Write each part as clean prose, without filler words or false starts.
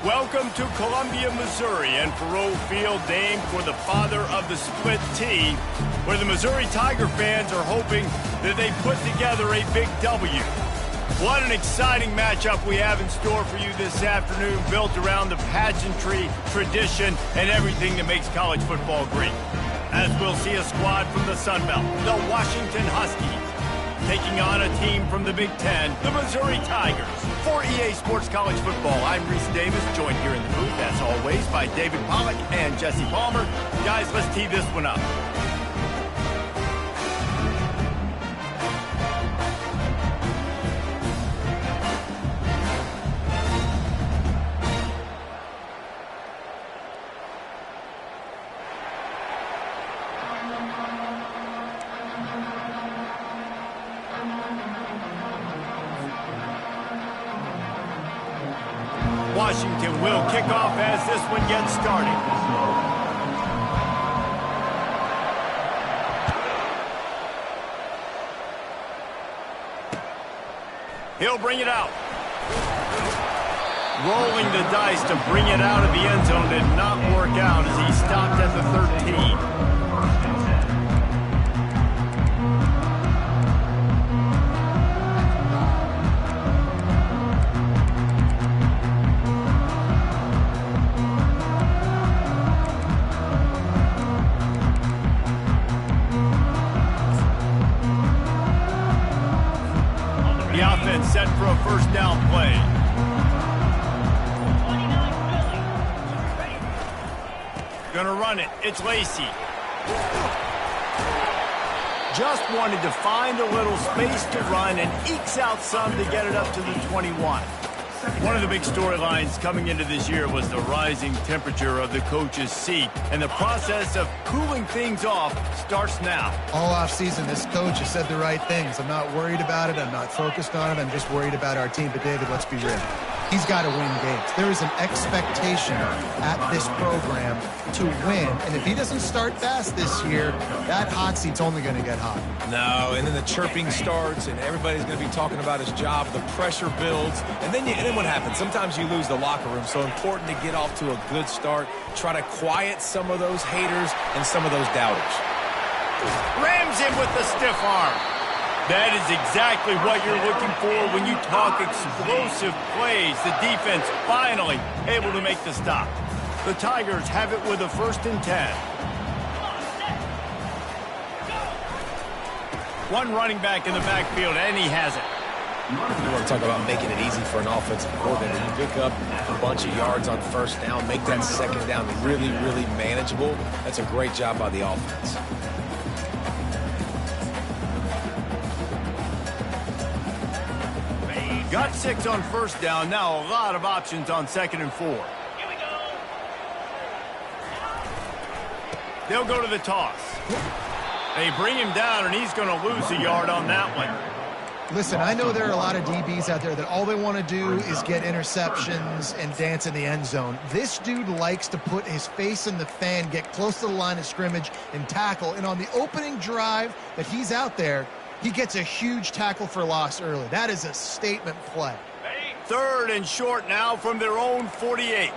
Welcome to Columbia, Missouri, and Faroe Field, named for the father of the split T, where the Missouri Tiger fans are hoping that they put together a big W. What an exciting matchup we have in store for you this afternoon, built around the pageantry, tradition, and everything that makes college football great. As we'll see a squad from the Sun Belt, the Washington Huskies, taking on a team from the Big Ten, the Missouri Tigers. For EA Sports College Football, I'm Reese Davis, joined here in the booth, as always, by David Pollack and Jesse Palmer. Guys, let's tee this one up. Washington will kick off as this one gets started. He'll bring it out. Rolling the dice to bring it out of the end zone did not work out as he stopped at the 13. Set for a first down play. Gonna run it. It's Lacey. Just wanted to find a little space to run and ekes out some to get it up to the 21. One of the big storylines coming into this year was the rising temperature of the coach's seat, and the process of cooling things off starts now. All offseason, this coach has said the right things. I'm not worried about it. I'm not focused on it. I'm just worried about our team. But, David, let's be real. He's got to win games. There is an expectation at this program to win. And if he doesn't start fast this year, that hot seat's only going to get hot. No, and then the chirping starts, and everybody's going to be talking about his job. The pressure builds. And then what happens? Sometimes you lose the locker room. So important to get off to a good start. Try to quiet some of those haters and some of those doubters. Rams him with the stiff arm. That is exactly what you're looking for when you talk explosive plays. The defense finally able to make the stop. The Tigers have it with a 1st and 10. One running back in the backfield, and he has it. You want to talk about making it easy for an offensive coordinator. You pick up a bunch of yards on first down, make that second down really, really manageable. That's a great job by the offense. Got 6 on first down. Now a lot of options on 2nd and 4. Here we go. They'll go to the toss. They bring him down, and he's going to lose a yard on that one. Listen, I know there are a lot of DBs out there that all they want to do is get interceptions and dance in the end zone. This dude likes to put his face in the fan, get close to the line of scrimmage, and tackle. And on the opening drive that he's out there, he gets a huge tackle for loss early. That is a statement play. 3rd and short now from their own 48.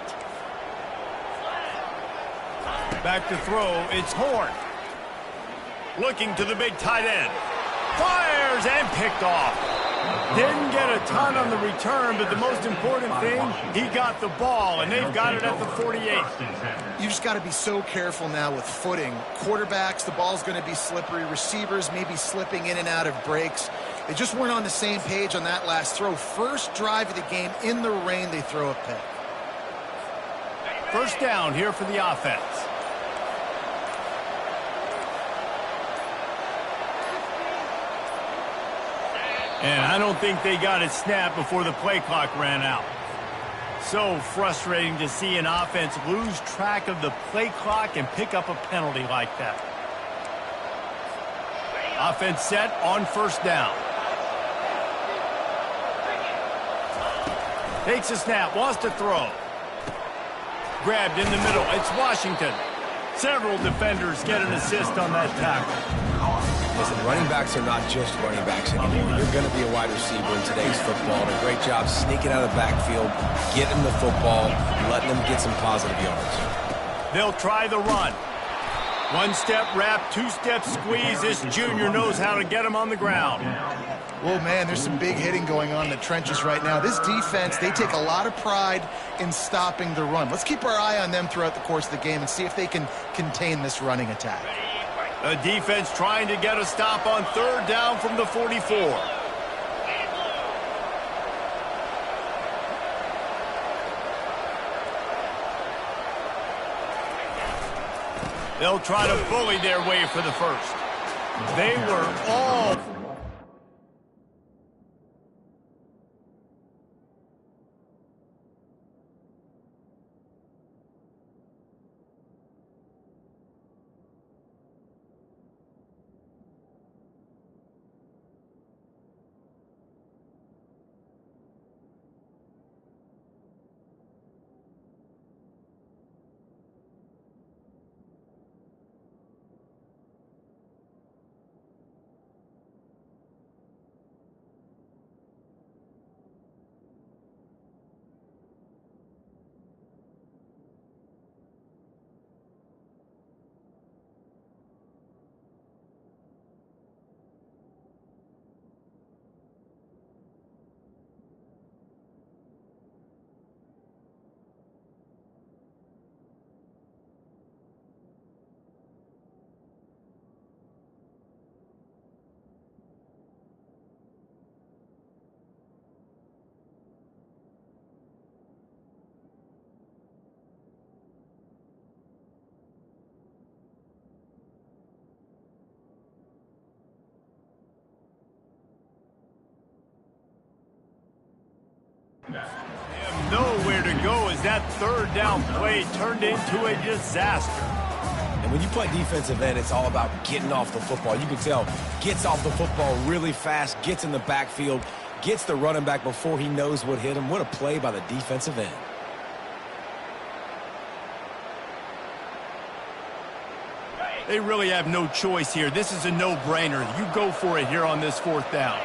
Back to throw. It's Horn. Looking to the big tight end. Fires and picked off. Didn't get a ton on the return, but the most important thing, he got the ball, and they've got it at the 48. You just got to be so careful now with footing. Quarterbacks, the ball's going to be slippery. Receivers maybe slipping in and out of breaks. They just weren't on the same page on that last throw. First drive of the game, in the rain, they throw a pick. First down here for the offense. And I don't think they got it snapped before the play clock ran out. So frustrating to see an offense lose track of the play clock and pick up a penalty like that. Offense set on first down. Takes a snap, wants to throw. Grabbed in the middle. It's Washington. Several defenders get an assist on that tackle. Listen, running backs are not just running backs anymore. You're going to be a wide receiver in today's football. And a great job sneaking out of the backfield, getting the football, letting them get some positive yards. They'll try the run. One-step wrap, two-step squeeze. This junior knows how to get him on the ground. Well, man, there's some big hitting going on in the trenches right now. This defense, they take a lot of pride in stopping the run. Let's keep our eye on them throughout the course of the game and see if they can contain this running attack. The defense trying to get a stop on third down from the 44. They'll try to bully their way for the first. They were all... Nowhere to go as that third down play turned into a disaster. And when you play defensive end, it's all about getting off the football. You can tell, gets off the football really fast, gets in the backfield, gets the running back before he knows what hit him. What a play by the defensive end. They really have no choice here. This is a no-brainer. You go for it here on this fourth down.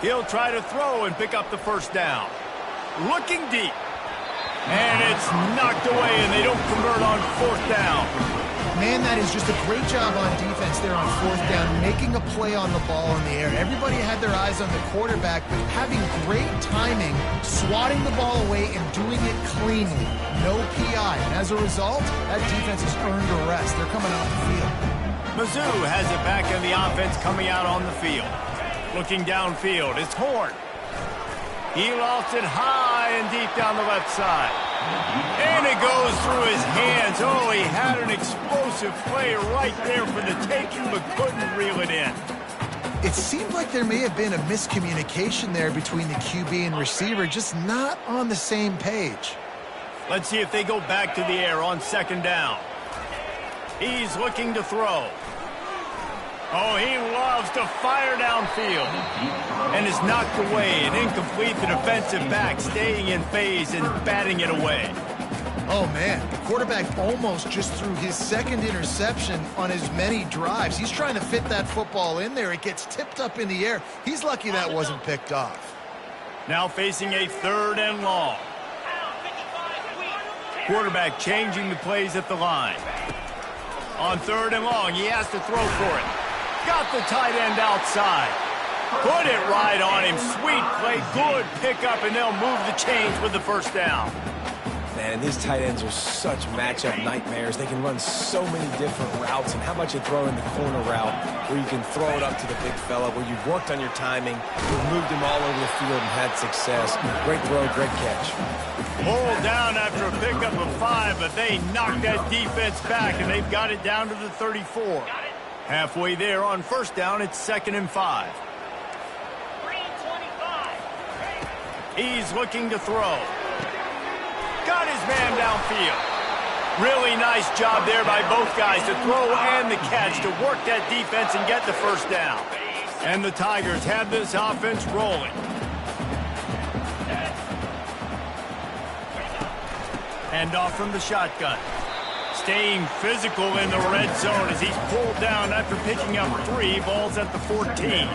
He'll try to throw and pick up the first down. Looking deep. And it's knocked away, and they don't convert on fourth down. Man, that is just a great job on defense there on fourth down, making a play on the ball in the air. Everybody had their eyes on the quarterback, but having great timing, swatting the ball away and doing it cleanly. No PI. And as a result, that defense has earned a rest. They're coming off the field. Mizzou has it back in the offense coming out on the field. Looking downfield, it's Horn. He lost it high and deep down the left side. And it goes through his hands. Oh, he had an explosive play right there for the taking, but couldn't reel it in. It seemed like there may have been a miscommunication there between the QB and receiver, just not on the same page. Let's see if they go back to the air on second down. He's looking to throw. Oh, he loves to fire downfield. And is knocked away and incomplete. The defensive back staying in phase and batting it away. Oh, man. The quarterback almost just threw his second interception on as many drives. He's trying to fit that football in there. It gets tipped up in the air. He's lucky that wasn't picked off. Now facing a third and long. Quarterback changing the plays at the line. On third and long, he has to throw for it. Got the tight end outside. Put it right on him. Sweet play, good pickup, and they'll move the chains with the first down. Man, and these tight ends are such matchup nightmares. They can run so many different routes. And how about you throw in the corner route where you can throw it up to the big fella, where you've worked on your timing, you've moved him all over the field and had success. Great throw, great catch. Hold down after a pickup of 5, but they knocked that defense back, and they've got it down to the 34. Halfway there on first down, it's 2nd and 5. He's looking to throw. Got his man downfield. Really nice job there by both guys to throw and the catch to work that defense and get the first down. And the Tigers have this offense rolling. Hand off from the shotgun. Staying physical in the red zone as he's pulled down after picking up 3 balls at the 14.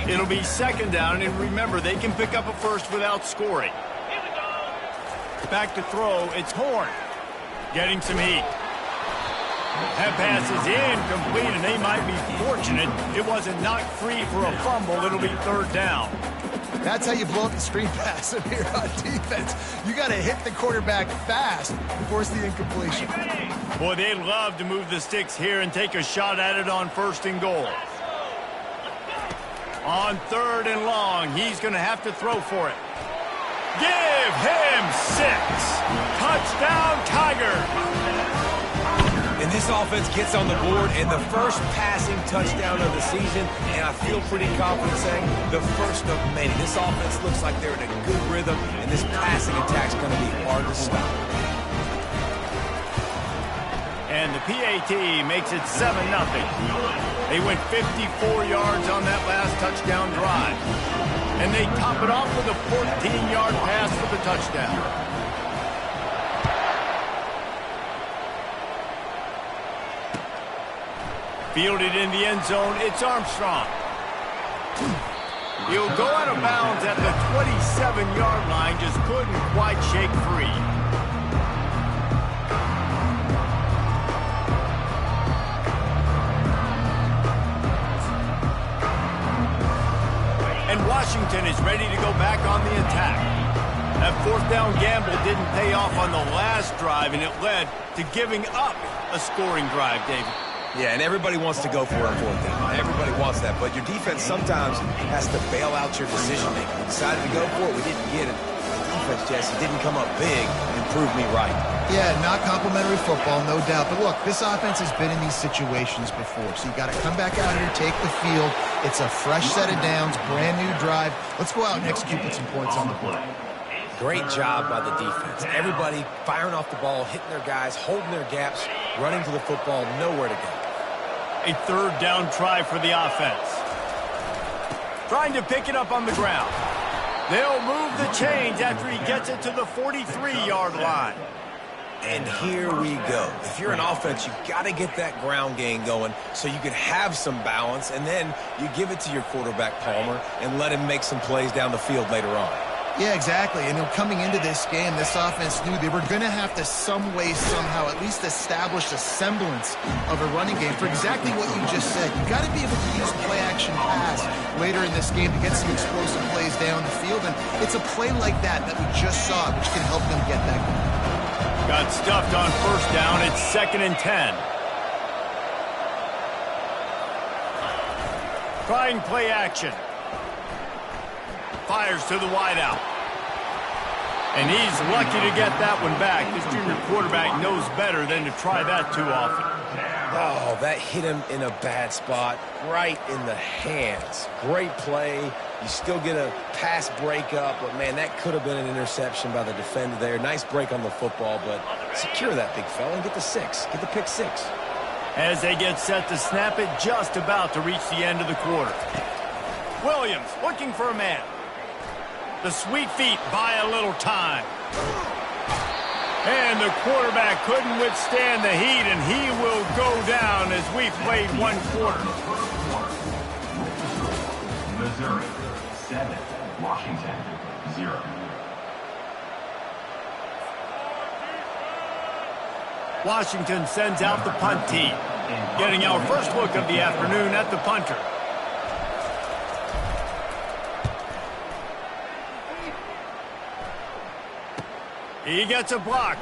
It'll be 2nd down, and remember, they can pick up a first without scoring. Back to throw, it's Horn. Getting some heat. That pass is incomplete, and they might be fortunate it wasn't knocked free for a fumble. It'll be 3rd down. That's how you blow up the screen pass if you're on defense. You got to hit the quarterback fast and force the incompletion. Boy, they'd love to move the sticks here and take a shot at it on 1st and goal. On 3rd and long, he's going to have to throw for it. Give him 6. Touchdown, Tigers. And this offense gets on the board, and the first passing touchdown of the season, and I feel pretty confident saying the first of many. This offense looks like they're in a good rhythm, and this passing attack's going to be hard to stop. And the PAT makes it 7-0. They went 54 yards on that last touchdown drive. And they top it off with a 14-yard pass for the touchdown. Fielded in the end zone, it's Armstrong. He'll go out of bounds at the 27-yard line, just couldn't quite shake free. And Washington is ready to go back on the attack. That 4th down gamble didn't pay off on the last drive, and it led to giving up a scoring drive, David. Yeah, and everybody wants to go for it on 4th down. Everybody wants that, but your defense sometimes has to bail out your decision-making. We decided to go for it. We didn't get it. The defense, Jesse, didn't come up big and prove me right. Yeah, not complimentary football, no doubt. But look, this offense has been in these situations before, so you got to come back out here, take the field. It's a fresh set of downs, brand new drive. Let's go out and execute with some points on the board. Great job by the defense. Everybody firing off the ball, hitting their guys, holding their gaps, running to the football, nowhere to go. A 3rd down try for the offense. Trying to pick it up on the ground. They'll move the chains after he gets it to the 43-yard line. And here we go. If you're an offense, you got to get that ground game going so you can have some balance, and then you give it to your quarterback, Palmer, and let him make some plays down the field later on. Yeah, exactly. And coming into this game, this offense knew they were going to have to some way, somehow, at least establish a semblance of a running game for exactly what you just said. You got to be able to use play-action pass later in this game to get some explosive plays down the field. And it's a play like that we just saw, which can help them get that going. Got stuffed on 1st down. It's 2nd and 10. Trying play action. Fires to the wideout. And he's lucky to get that one back. This junior quarterback knows better than to try that too often. Oh, that hit him in a bad spot, right in the hands. Great play. You still get a pass breakup, but, man, that could have been an interception by the defender there. Nice break on the football, but secure that big fella and get the 6. Get the pick 6. As they get set to snap it, just about to reach the end of the quarter. Williams looking for a man. The sweet feet buy a little time. And the quarterback couldn't withstand the heat, and he will go down as we played 1 quarter. Missouri 7, Washington 0. Washington sends out the punt team. Getting our first look of the afternoon at the punter. He gets a block.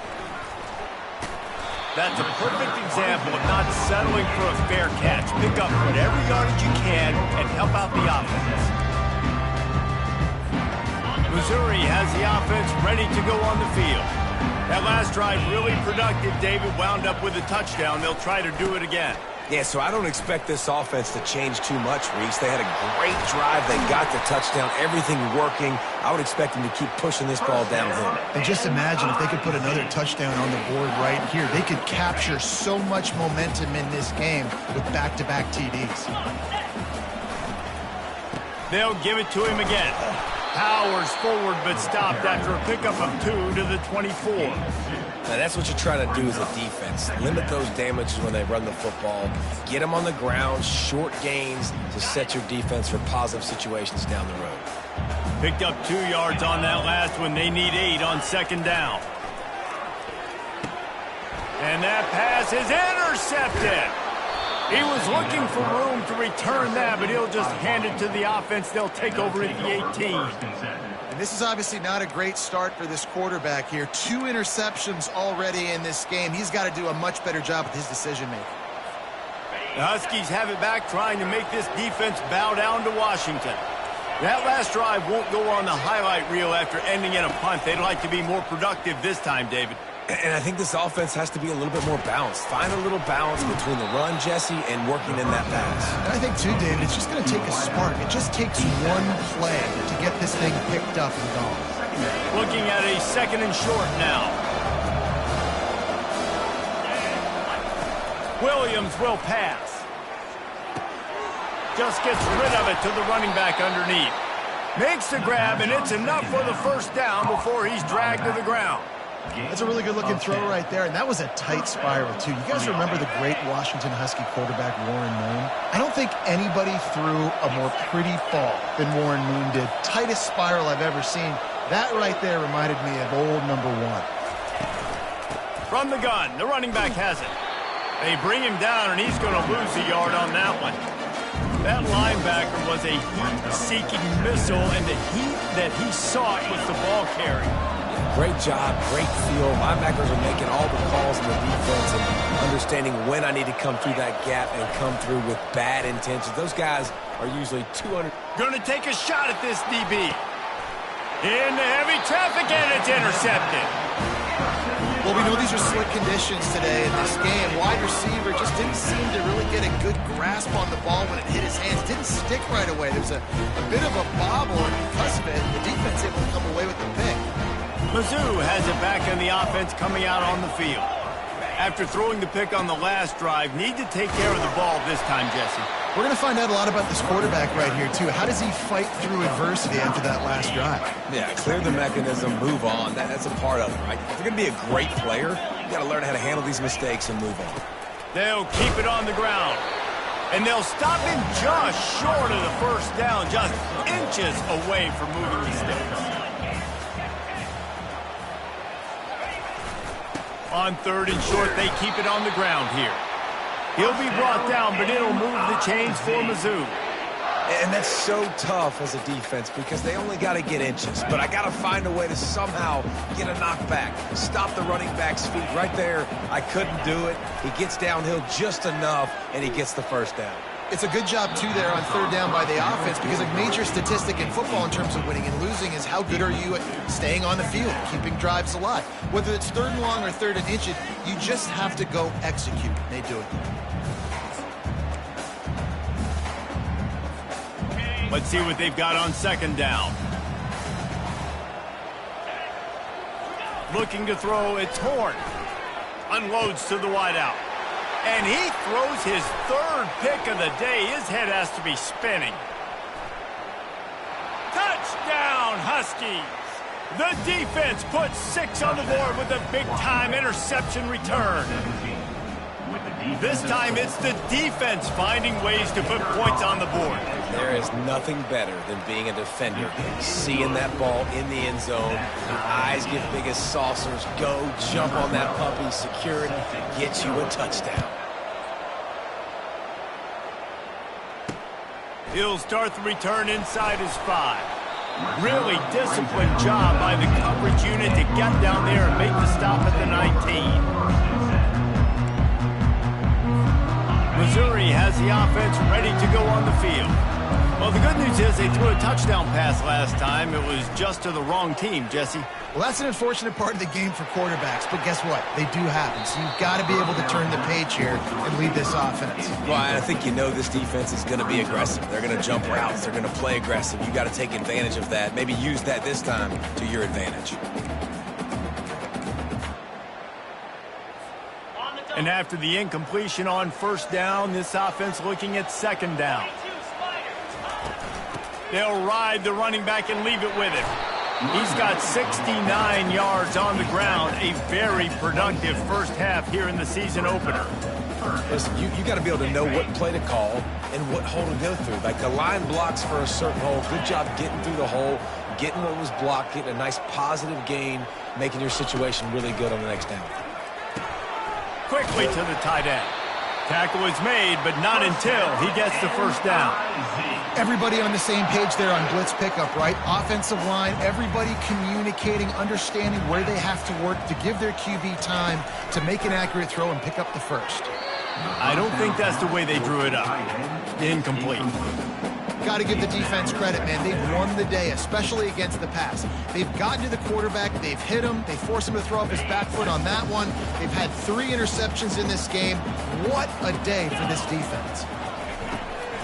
That's a perfect example of not settling for a fair catch. Pick up whatever yardage you can and help out the offense. Missouri has the offense ready to go on the field. That last drive really productive. David wound up with a touchdown. They'll try to do it again. Yeah, so I don't expect this offense to change too much, Reese. They had a great drive. They got the touchdown. Everything working. I would expect them to keep pushing this ball downhill. And just imagine if they could put another touchdown on the board right here. They could capture so much momentum in this game with back-to-back TDs. They'll give it to him again. Powers forward, but stopped after a pickup of 2 to the 24. Now, that's what you try to do as a defense. Limit those damages when they run the football. Get them on the ground, short gains to set your defense for positive situations down the road. Picked up 2 yards on that last one. They need 8 on second down. And that pass is intercepted. He was looking for room to return that, but he'll just hand it to the offense. They'll take over at the 18. And this is obviously not a great start for this quarterback here. 2 interceptions already in this game. He's got to do a much better job with his decision-making. The Huskies have it back, trying to make this defense bow down to Washington. That last drive won't go on the highlight reel after ending in a punt. They'd like to be more productive this time, David. And I think this offense has to be a little bit more balanced. Find a little balance between the run, Jesse, and working in that pass. And I think, too, David, it's just going to take a spark. It just takes one play to get this thing picked up and gone. Looking at a 2nd and short now. Williams will pass. Just gets rid of it to the running back underneath. Makes the grab, and it's enough for the first down before he's dragged to the ground. That's a really good-looking throw right there, and that was a tight spiral, too. You guys remember the great Washington Husky quarterback Warren Moon? I don't think anybody threw a more pretty ball than Warren Moon did. Tightest spiral I've ever seen. That right there reminded me of old number 1. From the gun, the running back has it. They bring him down, and he's going to lose a yard on that one. That linebacker was a heat-seeking missile, and the heat that he sought was the ball carry. Great job, great feel. Linebackers are making all the calls in the defense and understanding when I need to come through that gap and come through with bad intentions. Those guys are usually 200. Going to take a shot at this DB. Into heavy traffic, and it's intercepted. Well, we know these are slick conditions today in this game. Wide receiver just didn't seem to really get a good grasp on the ball when it hit his hands. Didn't stick right away. There was a bit of a bobble, and because of it, the defense able to come away with the pick. Mizzou has it back in the offense coming out on the field. After throwing the pick on the last drive, need to take care of the ball this time, Jesse. We're going to find out a lot about this quarterback right here, too. How does he fight through adversity after that last drive? Yeah, clear the mechanism, move on. That's a part of it, right? If you're going to be a great player, you got to learn how to handle these mistakes and move on. They'll keep it on the ground. And they'll stop him just short of the first down, just inches away from moving the sticks. On 3rd and short, they keep it on the ground here. He'll be brought down, but it'll move the chains for Mizzou. And that's so tough as a defense because they only got to get inches. But I got to find a way to somehow get a knockback, stop the running back's feet right there. I couldn't do it. He gets downhill just enough, and he gets the first down. It's a good job, too, there on 3rd down by the offense because a major statistic in football in terms of winning and losing is how good are you at staying on the field, keeping drives alive. Whether it's 3rd and long or 3rd and inches, you just have to go execute. They do it. Let's see what they've got on 2nd down. Looking to throw, it's Horn. Unloads to the wideout. And he throws his 3rd pick of the day. His head has to be spinning. Touchdown, Huskies! The defense puts 6 on the board with a big-time interception return. This time it's the defense finding ways to put points on the board. There is nothing better than being a defender. Seeing that ball in the end zone, your eyes get big as saucers, go jump on that puppy, secure it, get you a touchdown. He'll start the return inside his 5. Really disciplined job by the coverage unit to get down there and make the stop at the 19. Missouri has the offense ready to go on the field. Well, the good news is they threw a touchdown pass last time. It was just to the wrong team, Jesse. Well, that's an unfortunate part of the game for quarterbacks, but guess what? They do happen, so you've got to be able to turn the page here and lead this offense. Well, I think you know this defense is going to be aggressive. They're going to jump routes. They're going to play aggressive. You got to take advantage of that. Maybe use that this time to your advantage. And after the incompletion on 1st down, this offense looking at 2nd down. They'll ride the running back and leave it with him. He's got 69 yards on the ground, a very productive first half here in the season opener. Listen, you got to be able to know what play to call and what hole to go through. Like the line blocks for a certain hole. Good job getting through the hole, getting what was blocked, getting a nice positive gain, making your situation really good on the next down. Quickly to the tight end. Tackle is made, but not until he gets the first down. Everybody on the same page there on blitz pickup, right? Offensive line, everybody communicating, understanding where they have to work to give their QB time to make an accurate throw and pick up the first. I don't think that's the way they drew it up. Incomplete. Got to give the defense credit, man. They've won the day, especially against the pass. They've gotten to the quarterback. They've hit him. They forced him to throw up his back foot on that one. They've had 3 interceptions in this game. What a day for this defense.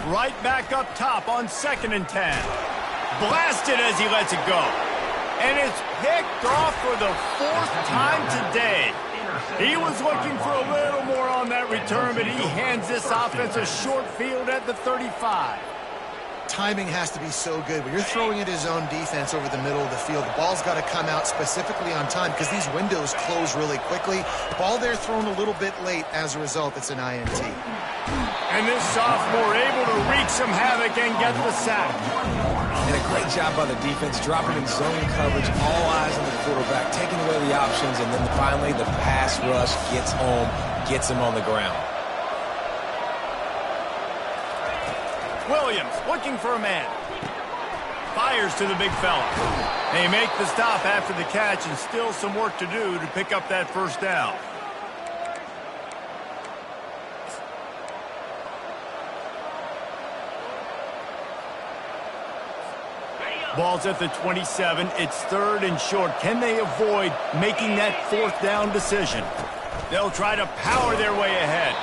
Right back up top on 2nd and 10. Blasted as he lets it go. And it's picked off for the 4th time today. He was looking for a little more on that return, but he hands this offense a short field at the 35. Timing has to be so good. When you're throwing at his own defense over the middle of the field, the ball's got to come out specifically on time because these windows close really quickly. Ball there thrown a little bit late. As a result, it's an INT. And this sophomore able to wreak some havoc and get the sack. And a great job by the defense, dropping in zone coverage, all eyes on the quarterback, taking away the options, and then finally the pass rush gets home, gets him on the ground. Williams looking for a man. Fires to the big fella. They make the stop after the catch and still some work to do to pick up that first down. Ball's at the 27. It's 3rd and short. Can they avoid making that 4th down decision? They'll try to power their way ahead.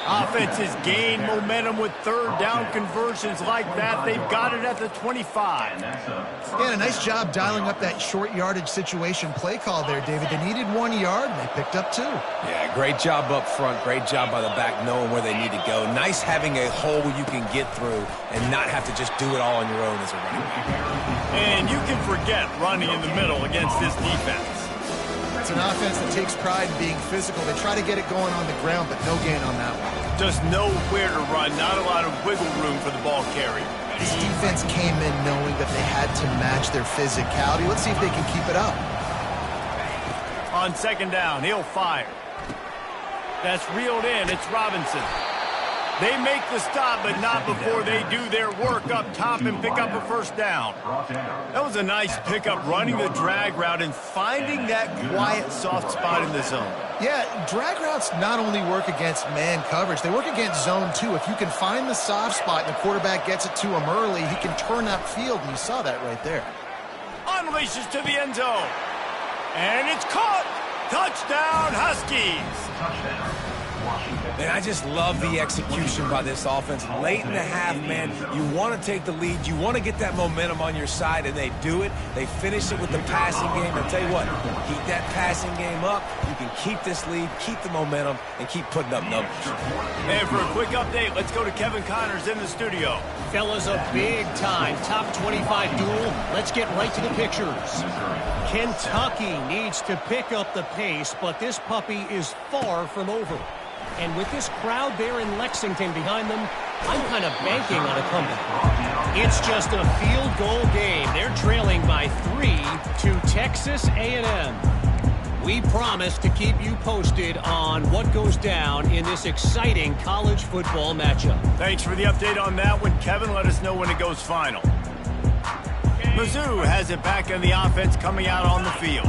Offense has gained momentum with 3rd down conversions like that. They've got it at the 25. Yeah, a nice job dialing up that short yardage situation play call there, David. They needed 1 yard, and they picked up 2. Yeah, great job up front. Great job by the back knowing where they need to go. Nice having a hole you can get through and not have to just do it all on your own as a running back. And you can forget running in the middle against this defense. It's an offense that takes pride in being physical. They try to get it going on the ground, but no gain on that one. Just know where to run. Not a lot of wiggle room for the ball carrier. This defense came in knowing that they had to match their physicality. Let's see if they can keep it up. On 2nd down, he'll fire. That's reeled in. It's Robinson. They make the stop, but not before they do their work up top and pick up a first down. That was a nice pickup, running the drag route and finding that quiet, soft spot in the zone. Yeah, drag routes not only work against man coverage, they work against zone too. If you can find the soft spot and the quarterback gets it to him early, he can turn upfield, and you saw that right there. Unleashes to the end zone. And it's caught. Touchdown, Huskies. Touchdown. And I just love the execution by this offense. Late in the half, man, you want to take the lead. You want to get that momentum on your side, and they do it. They finish it with the passing game. I'll tell you what, keep that passing game up. You can keep this lead, keep the momentum, and keep putting up numbers. And for a quick update, let's go to Kevin Connors in the studio. Fellas, a big-time top 25 duel. Let's get right to the pictures. Kentucky needs to pick up the pace, but this puppy is far from over. And with this crowd there in Lexington behind them, I'm kind of banking on a comeback. It's just a field goal game. They're trailing by 3 to Texas A&M. We promise to keep you posted on what goes down in this exciting college football matchup. Thanks for the update on that one, Kevin. Let us know when it goes final. Mizzou has it back in the offense coming out on the field.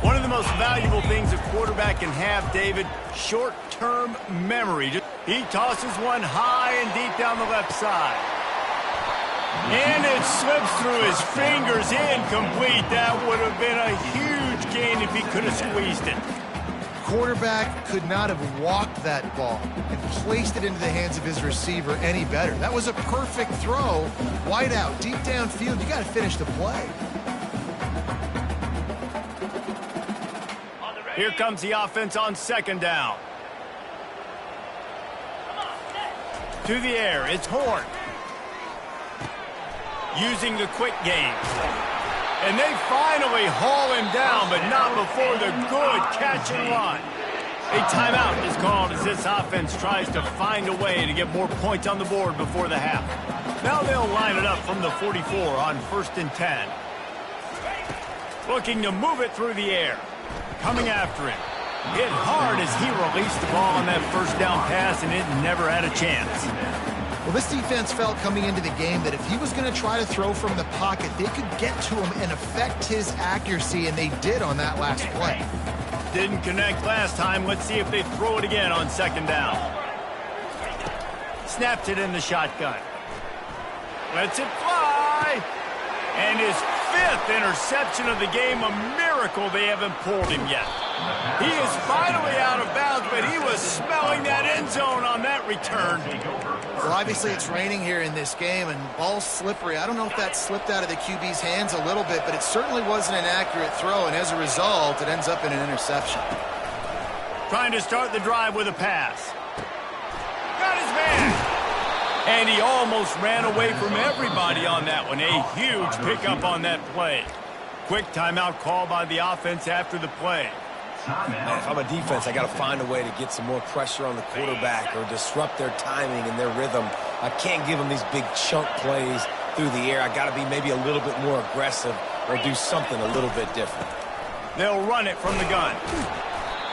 One of the most valuable things a quarterback can have, David, short-term memory. He tosses one high and deep down the left side. And it slips through his fingers, incomplete. That would have been a huge gain if he could have squeezed it. Quarterback could not have walked that ball and placed it into the hands of his receiver any better. That was a perfect throw. Wide out, deep downfield. You got to finish the play. Here comes the offense on 2nd down. To the air, it's Horn. using the quick game. And they finally haul him down, but not before the good catch and run. A timeout is called as this offense tries to find a way to get more points on the board before the half. Now they'll line it up from the 44 on 1st and 10. Looking to move it through the air. Coming after him. Hit hard as he released the ball on that first down pass, and it never had a chance. Well, this defense felt coming into the game that if he was going to try to throw from the pocket, they could get to him and affect his accuracy, and they did on that last play. Didn't connect last time. Let's see if they throw it again on 2nd down. Snapped it in the shotgun. Lets it fly. And his 5th interception of the game. A miracle they haven't pulled him yet. He is finally out of bounds, but he was smelling that end zone on that return. Well, obviously it's raining here in this game, and ball's slippery. I don't know if that slipped out of the QB's hands a little bit, but it certainly wasn't an accurate throw, and as a result, it ends up in an interception. Trying to start the drive with a pass. Got his man. And he almost ran away from everybody on that one. A huge pickup on that play. Quick timeout call by the offense after the play. Man, if I'm a defense, I got to find a way to get some more pressure on the quarterback or disrupt their timing and their rhythm. I can't give them these big chunk plays through the air. I got to be maybe a little bit more aggressive or do something a little bit different. They'll run it from the gun.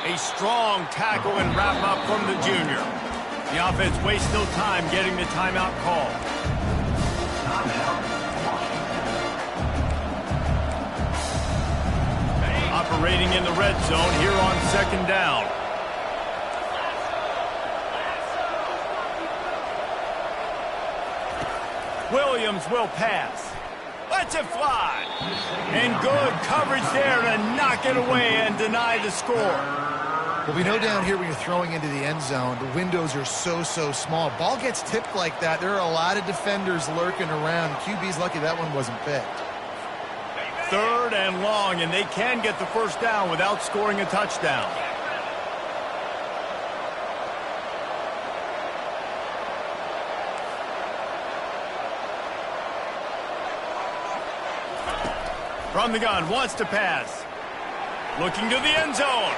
A strong tackle and wrap up from the junior. The offense wastes no time getting the timeout call. Operating in the red zone here on 2nd down. Williams will pass. Lets it fly. And good coverage there to knock it away and deny the score. Well, we know down here when you're throwing into the end zone, the windows are so small. Ball gets tipped like that. There are a lot of defenders lurking around. QB's lucky that one wasn't picked. 3rd and long, and they can get the first down without scoring a touchdown. From the gun, wants to pass. Looking to the end zone.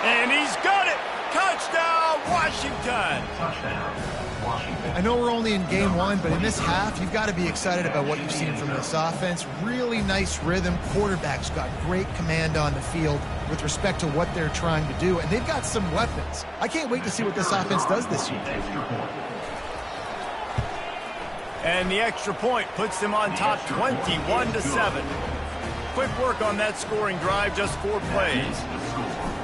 And he's got it. Touchdown, Washington. Touchdown, Washington. I know we're only in game 1, but in this half, you've got to be excited about what you've seen from this offense. Really nice rhythm. Quarterback's got great command on the field with respect to what they're trying to do, and they've got some weapons. I can't wait to see what this offense does this year. And the extra point puts them on top 21-7. Quick work on that scoring drive, just 4 plays.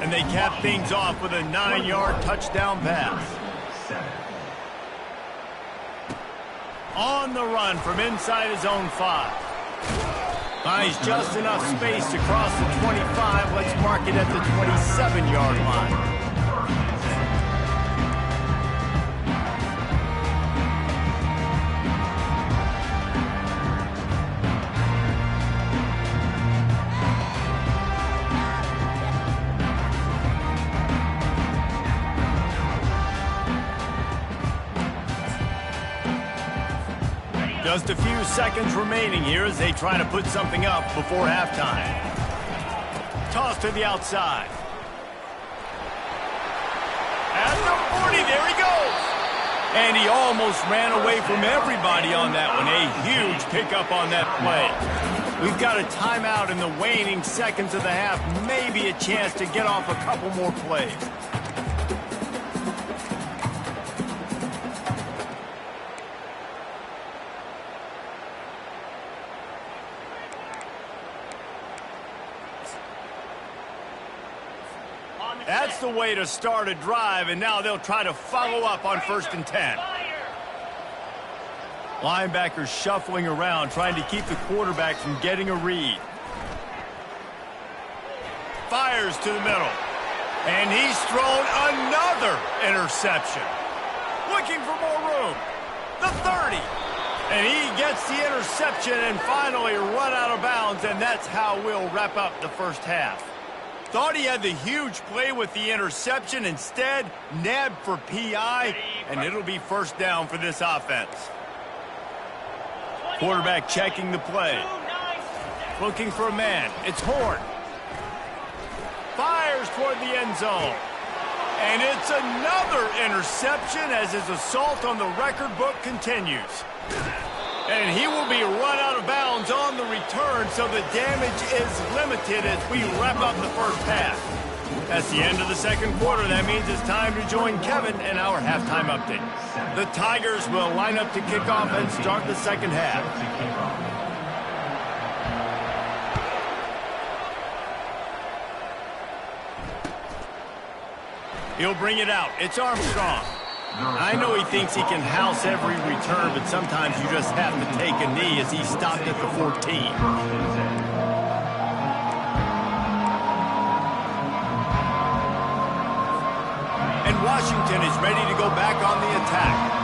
And they cap things off with a 9-yard touchdown pass. On the run from inside his own 5. Finds just enough space to cross the 25. Let's mark it at the 27-yard line. Just a few seconds remaining here as they try to put something up before halftime. Toss to the outside. At the 40, there he goes. And he almost ran away from everybody on that one. A huge pickup on that play. We've got a timeout in the waning seconds of the half. Maybe a chance to get off a couple more plays. That's the way to start a drive, and now they'll try to follow up on 1st and 10. Linebackers shuffling around, trying to keep the quarterback from getting a read. Fires to the middle. And he's thrown another interception. Looking for more room. The 30. And he gets the interception and finally run out of bounds, and that's how we'll wrap up the first half. Thought he had the huge play with the interception. Instead, nabbed for PI, and it'll be 1st down for this offense. Quarterback checking the play. Looking for a man. It's Horn. Fires toward the end zone. And it's another interception as his assault on the record book continues. And he will be run out of bounds on the return, so the damage is limited as we wrap up the first half. That's the end of the second quarter. That means it's time to join Kevin in our halftime update. The Tigers will line up to kick off and start the second half. He'll bring it out. It's Armstrong. I know he thinks he can house every return, but sometimes you just have to take a knee as he stopped at the 14. And Washington is ready to go back on the attack.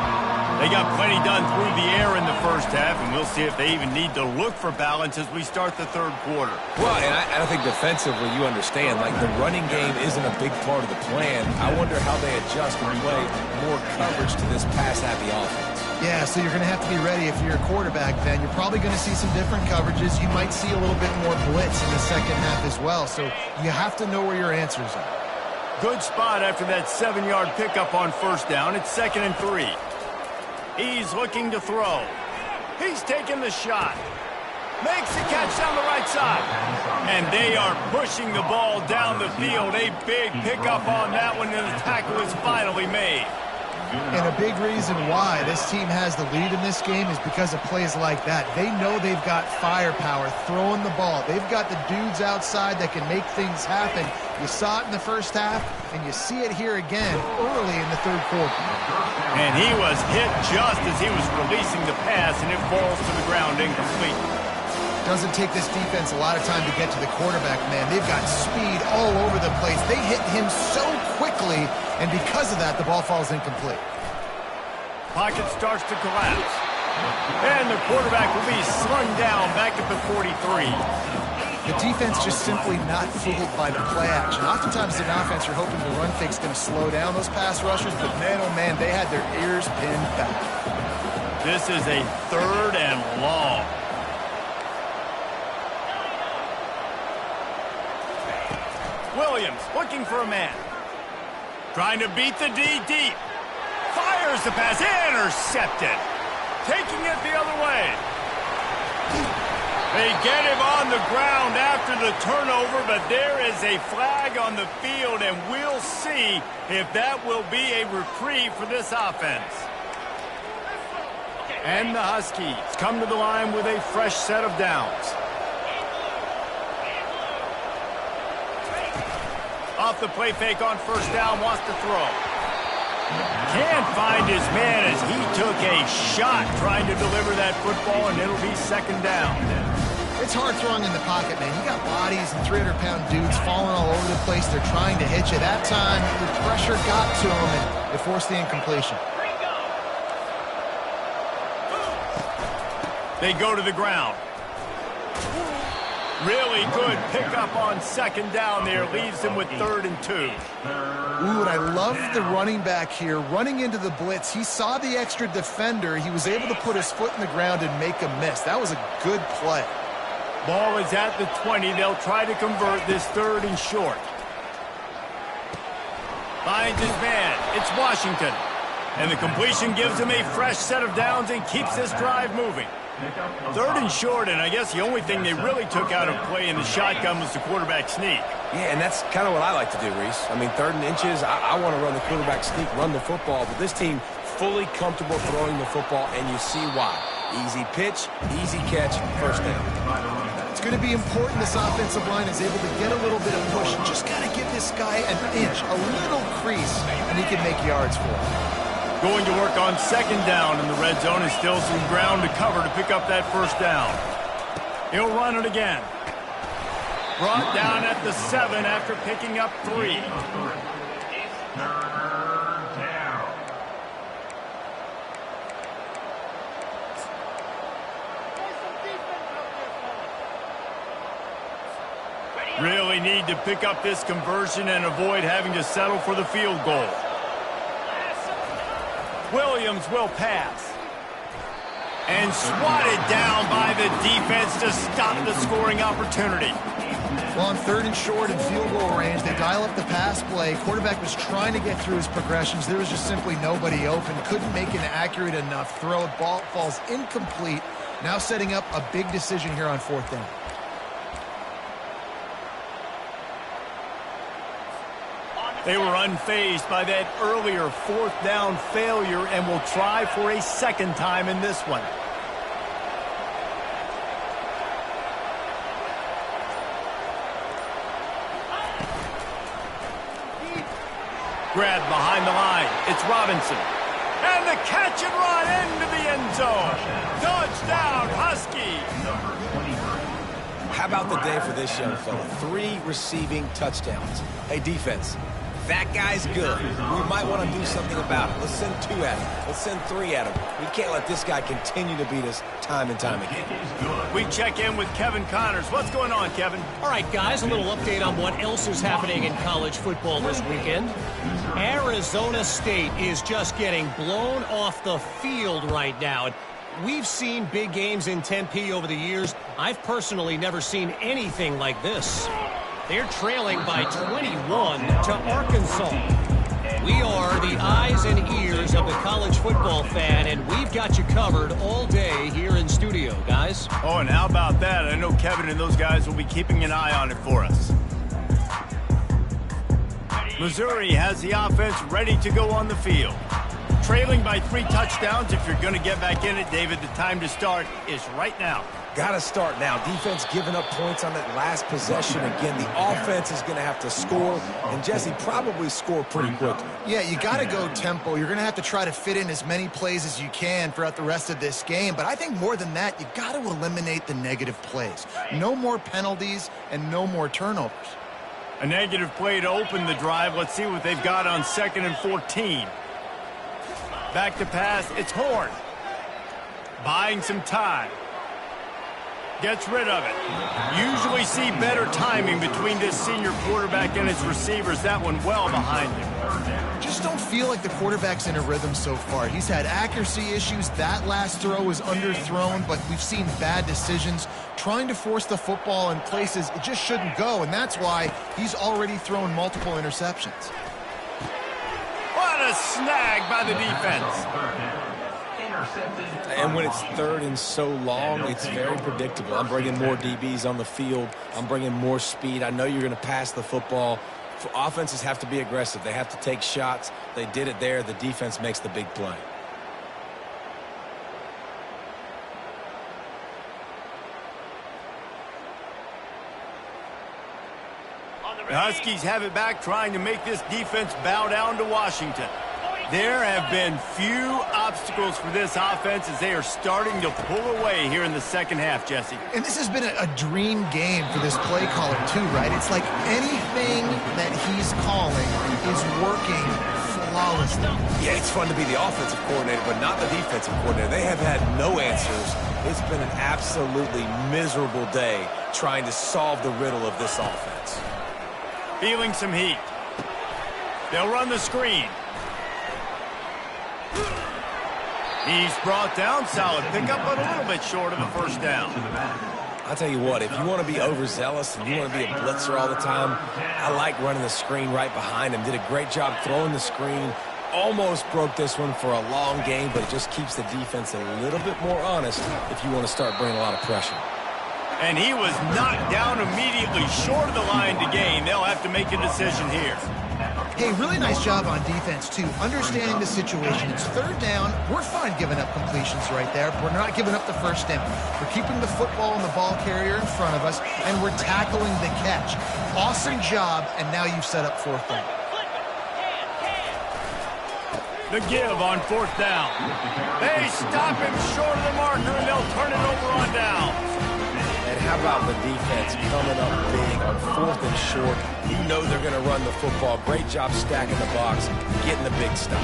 They got plenty done through the air in the first half, and we'll see if they even need to look for balance as we start the third quarter. Well, and I think defensively, you understand, like the running game isn't a big part of the plan. I wonder how they adjust and play more coverage to this pass-happy offense. Yeah, so you're going to have to be ready if you're a quarterback, then. You're probably going to see some different coverages. You might see a little bit more blitz in the second half as well, so you have to know where your answers are. Good spot after that 7-yard pickup on first down. It's 2nd and 3. He's looking to throw. He's taking the shot. Makes the catch down the right side. And they are pushing the ball down the field. A big pickup on that one, and the tackle is finally made. And a big reason why this team has the lead in this game is because of plays like that. They know they've got firepower throwing the ball. They've got the dudes outside that can make things happen. You saw it in the first half, and you see it here again early in the third quarter. And he was hit just as he was releasing the pass, and it falls to the ground incomplete. Doesn't take this defense a lot of time to get to the quarterback, man. They've got speed all over the place. They hit him so quickly, and because of that, the ball falls incomplete. Pocket starts to collapse. And the quarterback will be slung down back at the 43. The defense just simply not fooled by the play action. Oftentimes, in offense, you're hoping the run fake's going to slow down those pass rushers, but man, oh man, they had their ears pinned back. This is a 3rd and long. Williams looking for a man. Trying to beat the D deep. Fires the pass. Intercepted. Taking it the other way. They get him on the ground after the turnover, but there is a flag on the field, and we'll see if that will be a reprieve for this offense. And the Huskies come to the line with a fresh set of downs. Off the play fake on first down, wants to throw. Can't find his man as he took a shot trying to deliver that football, and it'll be 2nd down. It's hard throwing in the pocket, man. You got bodies and 300-pound dudes falling all over the place. They're trying to hit you. That time, the pressure got to him, and it forced the incompletion. They go to the ground. Really good pickup on 2nd down there. Leaves them with 3rd and 2. Ooh, and I love the running back here. Running into the blitz, he saw the extra defender. He was able to put his foot in the ground and make a miss. That was a good play. Ball is at the 20. They'll try to convert this 3rd and short. Finds his man. It's Washington. And the completion gives him a fresh set of downs and keeps this drive moving. 3rd and short, and I guess the only thing they really took out of play in the shotgun was the quarterback sneak. Yeah, and that's kind of what I like to do, Reese. I mean, 3rd and inches, I want to run the quarterback sneak, run the football, but this team fully comfortable throwing the football, and you see why. Easy pitch, easy catch, first down. It's going to be important this offensive line is able to get a little bit of push. Just got to give this guy an inch, a little crease, and he can make yards for it. Going to work on 2nd down in the red zone, and still some ground to cover to pick up that first down. He'll run it again. Brought down at the 7 after picking up 3. Really need to pick up this conversion and avoid having to settle for the field goal. Williams will pass. And swatted down by the defense to stop the scoring opportunity. Well, on 3rd and short and field goal range, they dial up the pass play. Quarterback was trying to get through his progressions. There was just simply nobody open. Couldn't make an accurate enough throw. Ball falls incomplete. Now setting up a big decision here on 4th down. They were unfazed by that earlier 4th down failure and will try for a 2nd time in this one. Grabbed behind the line. It's Robinson. And the catch and run into the end zone. Touchdown, Husky. How about the day for this young fella? 3 receiving touchdowns. Hey, defense, that guy's good. We might want to do something about it. Let's send 2 at him. Let's send 3 at him. We can't let this guy continue to beat us time and time again. We check in with Kevin Connors. What's going on, Kevin? All right, guys, a little update on what else is happening in college football this weekend. Arizona State is just getting blown off the field right now. We've seen big games in Tempe over the years. I've personally never seen anything like this. They're trailing by 21 to Arkansas. We are the eyes and ears of the college football fan, and we've got you covered all day here in studio, guys. Oh, and how about that? I know Kevin and those guys will be keeping an eye on it for us. Missouri has the offense ready to go on the field. Trailing by 3 touchdowns. If you're going to get back in it, David, the time to start is right now. Got to start now. Defense giving up points on that last possession. Again, the offense is going to have to score, and Jesse probably score pretty quickly. Yeah, you got to go tempo. You're going to have to try to fit in as many plays as you can throughout the rest of this game. But I think more than that, you got to eliminate the negative plays. No more penalties and no more turnovers. A negative play to open the drive. Let's see what they've got on 2nd and 14. Back to pass. It's Horn. Buying some time. Gets rid of it. Usually see better timing between this senior quarterback and his receivers. That one well behind him. Just don't feel like the quarterback's in a rhythm so far. He's had accuracy issues. That last throw was underthrown, but we've seen bad decisions. Trying to force the football in places it just shouldn't go, and that's why he's already thrown multiple interceptions. What a snag by the defense. And when it's 3rd and so long, it's very predictable. I'm bringing more DBs on the field. I'm bringing more speed. I know you're going to pass the football. Offenses have to be aggressive. They have to take shots. They did it there. The defense makes the big play. The Huskies have it back, trying to make this defense bow down to Washington. There have been few obstacles for this offense as they are starting to pull away here in the 2nd half, Jesse. And this has been a dream game for this play caller too, right? It's like anything that he's calling is working flawlessly. Yeah, it's fun to be the offensive coordinator, but not the defensive coordinator. They have had no answers. It's been an absolutely miserable day trying to solve the riddle of this offense. Feeling some heat. They'll run the screen. He's brought down. Solid pickup, but a little bit short of the 1st down. I'll tell you what, if you want to be overzealous and you want to be a blitzer all the time, I like running the screen right behind him. Did a great job throwing the screen. Almost broke this one for a long game, but it just keeps the defense a little bit more honest if you want to start bringing a lot of pressure. And he was knocked down immediately short of the line to gain. They'll have to make a decision here. Hey, really nice job on defense, too. Understanding the situation. It's 3rd down. We're fine giving up completions right there. We're not giving up the 1st down. We're keeping the football and the ball carrier in front of us, and we're tackling the catch. Awesome job, and now you've set up 4th down. The give on 4th down. They stop him short of the marker, and they'll turn it over on downs. And how about the defense coming up big on 4th and short? You know they're going to run the football. Great job stacking the box, getting the big stop.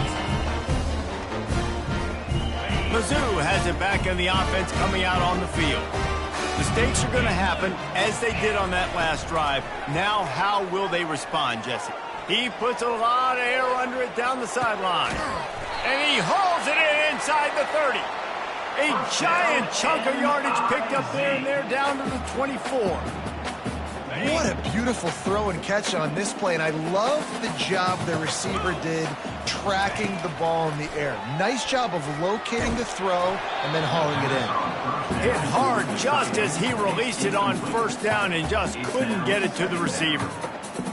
Mizzou has it back in the offense coming out on the field. Mistakes are going to happen as they did on that last drive. Now how will they respond, Jesse? He puts a lot of air under it down the sideline. And he hauls it in inside the 30. A giant chunk of yardage picked up there, and they're down to the 24. What a beautiful throw and catch on this play, and I love the job the receiver did tracking the ball in the air. Nice job of locating the throw and then hauling it in. Hit hard just as he released it on first down and just couldn't get it to the receiver.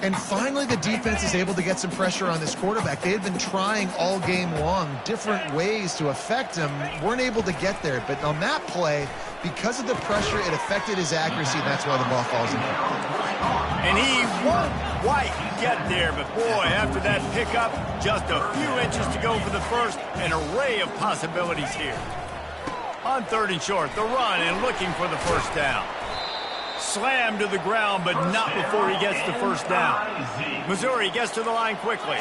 And finally, the defense is able to get some pressure on this quarterback. They had been trying all game long different ways to affect him, weren't able to get there. But on that play, because of the pressure, it affected his accuracy, and that's why the ball falls in. And he won't quite get there, but boy, after that pickup, just a few inches to go for the first, an array of possibilities here. On 3rd and short, the run and looking for the first down. Slammed to the ground, but not before he gets the first down. Missouri gets to the line quickly.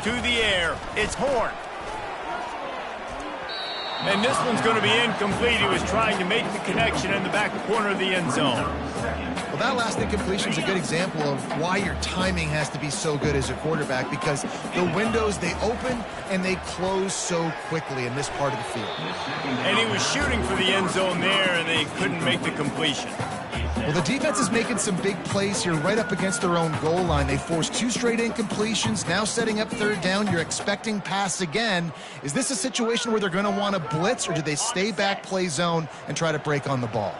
To the air, it's Horn. And this one's going to be incomplete. He was trying to make the connection in the back corner of the end zone. Well, that last incompletion is a good example of why your timing has to be so good as a quarterback, because the windows, they open and they close so quickly in this part of the field. And he was shooting for the end zone there, and they couldn't make the completion. Well, the defense is making some big plays here right up against their own goal line. They forced 2 straight incompletions, now setting up 3rd down. You're expecting pass again. Is this a situation where they're going to want to blitz, or do they stay back, play zone, and try to break on the ball?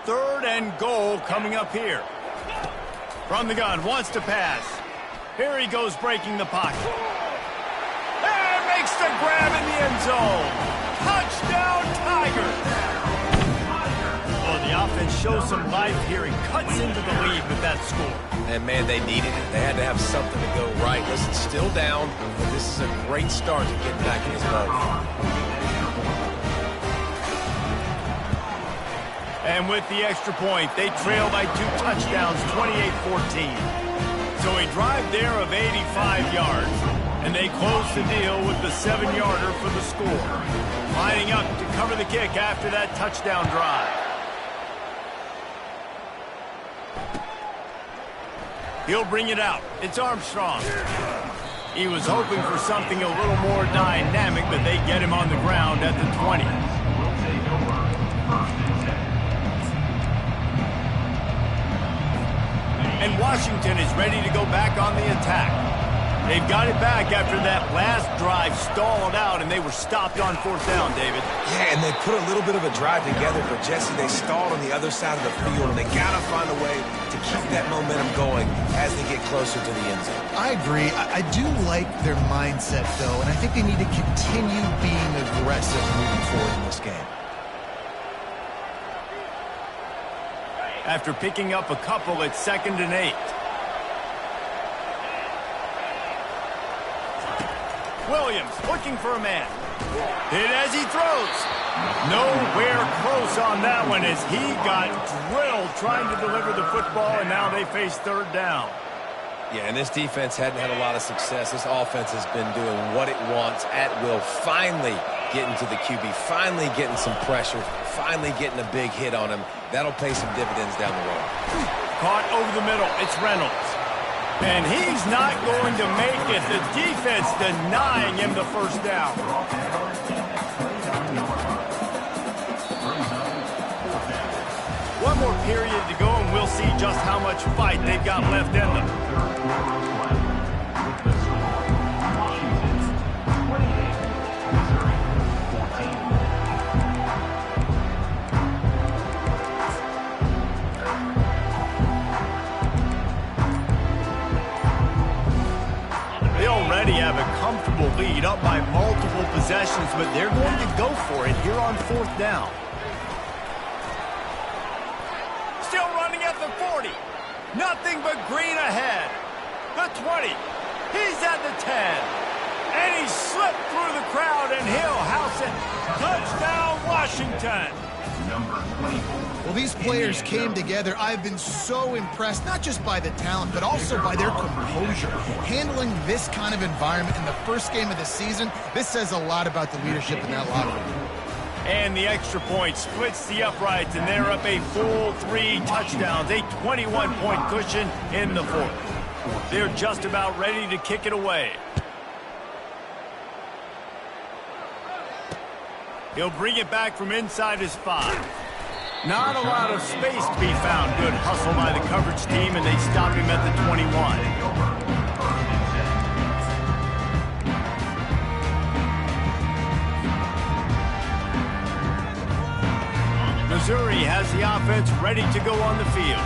3rd and goal coming up here. From the gun, wants to pass. Here he goes breaking the pocket. And makes the grab in the end zone. Touchdown, Tigers! The offense shows some life here and cuts into the lead with that score. And, man, they needed it. They had to have something to go right. Listen, still down, but this is a great start to getting back in his mode. And with the extra point, they trail by 2 touchdowns, 28-14. So a drive there of 85 yards, and they close the deal with the 7-yarder for the score. Lining up to cover the kick after that touchdown drive. He'll bring it out. It's Armstrong. He was hoping for something a little more dynamic, but they get him on the ground at the 20. And Washington is ready to go back on the attack. They've got it back after that last drive stalled out, and they were stopped on 4th down, David. Yeah, and they put a little bit of a drive together, but Jesse, they stalled on the other side of the field, and they got to find a way to keep that momentum going as they get closer to the end zone. I agree. I do like their mindset, though, and I think they need to continue being aggressive moving forward in this game. After picking up a couple, it's 2nd and 8. Williams looking for a man. Hit as he throws. Nowhere close on that one as he got drilled trying to deliver the football, and now they face 3rd down. Yeah, and this defense hadn't had a lot of success. This offense has been doing what it wants at will. Finally getting to the QB, finally getting some pressure, finally getting a big hit on him. That'll pay some dividends down the road. Caught over the middle. It's Reynolds. And he's not going to make it. The defense denying him the first down. One more period to go, and we'll see just how much fight they've got left in them. They already have a comfortable lead, up by multiple possessions, but they're going to go for it here on 4th down. Still running at the 40. Nothing but green ahead. The 20. He's at the 10. And he slipped through the crowd, and he'll house it. Touchdown, Washington. Well, these players came together. I've been so impressed, not just by the talent, but also by their composure. Handling this kind of environment in the first game of the season, this says a lot about the leadership in that locker room. And the extra point splits the uprights, and they're up a full 3 touchdowns, a 21-point cushion in the 4th. They're just about ready to kick it away. He'll bring it back from inside his 5. Not a lot of space to be found. Good hustle by the coverage team, and they stop him at the 21. Missouri has the offense ready to go on the field.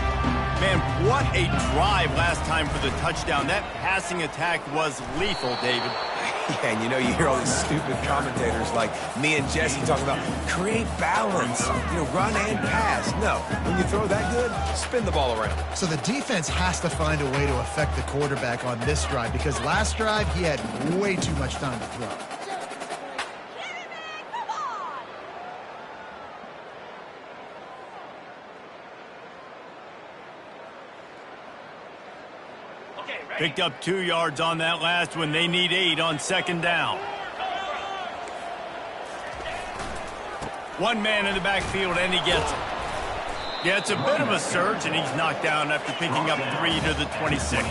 Man, what a drive last time for the touchdown. That passing attack was lethal, David. Yeah, and you hear all these stupid commentators like me and Jesse talking about create balance, run and pass. No, when you throw that good, spin the ball around. So the defense has to find a way to affect the quarterback on this drive because last drive he had way too much time to throw. Picked up 2 yards on that last one. They need 8 on second down. One man in the backfield, and he gets it. Yeah, it's a bit of a surge, and he's knocked down after picking up 3 to the 26.